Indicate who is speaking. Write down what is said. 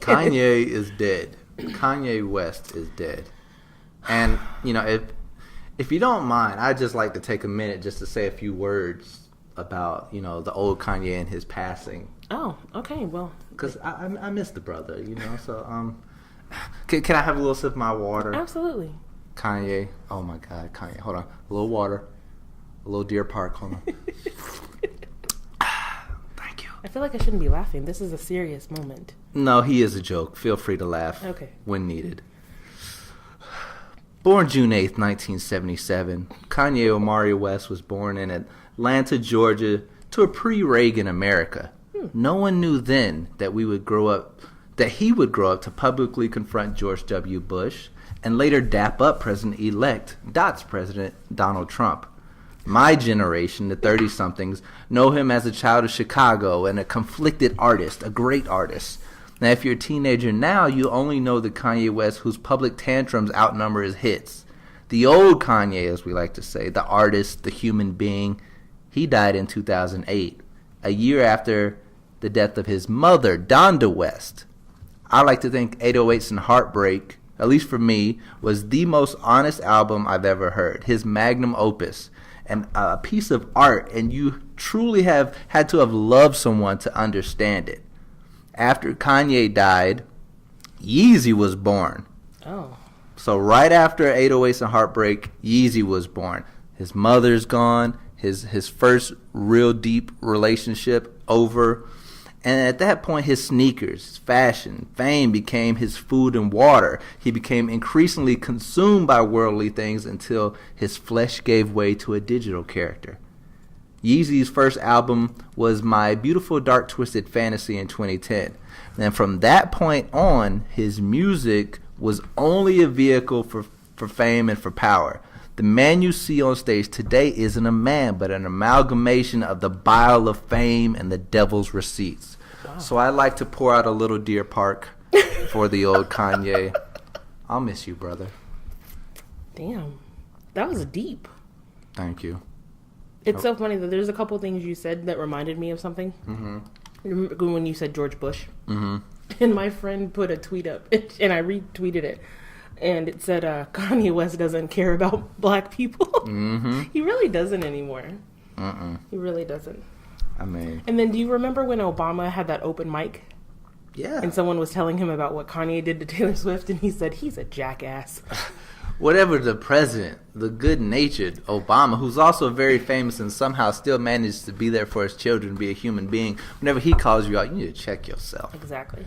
Speaker 1: Kanye is dead. Kanye West is dead. And, if you don't mind, I'd just like to take a minute just to say a few words about, the old Kanye and his passing.
Speaker 2: Oh, okay, well.
Speaker 1: Because I miss the brother, so, can I have a little sip of my water?
Speaker 2: Absolutely.
Speaker 1: Kanye, oh my God, Kanye, hold on. A little water. A little Deer Park, hold on. Thank you.
Speaker 2: I feel like I shouldn't be laughing. This is a serious moment.
Speaker 1: No, he is a joke. Feel free to laugh.
Speaker 2: Okay.
Speaker 1: When needed. Born June 8th, 1977, Kanye Omari West was born in Atlanta, Georgia, to a pre-Reagan America. No one knew then that he would grow up to publicly confront George W. Bush and later dap up President-elect Dot's President Donald Trump. My generation, the 30-somethings, know him as a child of Chicago and a conflicted artist, a great artist. Now, if you're a teenager now, you only know the Kanye West whose public tantrums outnumber his hits. The old Kanye, as we like to say, the artist, the human being, he died in 2008, a year after the death of his mother, Donda West. I like to think 808s and Heartbreak, at least for me, was the most honest album I've ever heard. His magnum opus, and a piece of art, and you truly have had to have loved someone to understand it. After Kanye died, Yeezy was born.
Speaker 2: Oh. So
Speaker 1: right after 808s and Heartbreak, Yeezy was born. His mother's gone, his first real deep relationship over. And at that point, his sneakers, fashion, fame became his food and water. He became increasingly consumed by worldly things until his flesh gave way to a digital character. Yeezy's first album was My Beautiful Dark Twisted Fantasy in 2010. And from that point on, his music was only a vehicle for fame and for power. The man you see on stage today isn't a man, but an amalgamation of the bile of fame and the devil's receipts. Wow. So I'd like to pour out a little Deer Park for the old Kanye. I'll miss you, brother.
Speaker 2: Damn. That was deep.
Speaker 1: Thank you.
Speaker 2: It's so funny that there's a couple things you said that reminded me of something.
Speaker 1: Mm-hmm.
Speaker 2: Remember when you said George Bush?
Speaker 1: Mm-hmm.
Speaker 2: And my friend put a tweet up, and I retweeted it. And it said, Kanye West doesn't care about black people.
Speaker 1: Mm-hmm.
Speaker 2: He really doesn't anymore.
Speaker 1: Uh-uh.
Speaker 2: He really doesn't.
Speaker 1: I mean...
Speaker 2: And then do you remember when Obama had that open mic?
Speaker 1: Yeah.
Speaker 2: And someone was telling him about what Kanye did to Taylor Swift, and he said, he's a jackass.
Speaker 1: Whatever the president, the good-natured Obama, who's also very famous and somehow still managed to be there for his children, be a human being, whenever he calls you out, you need to check yourself.
Speaker 2: Exactly.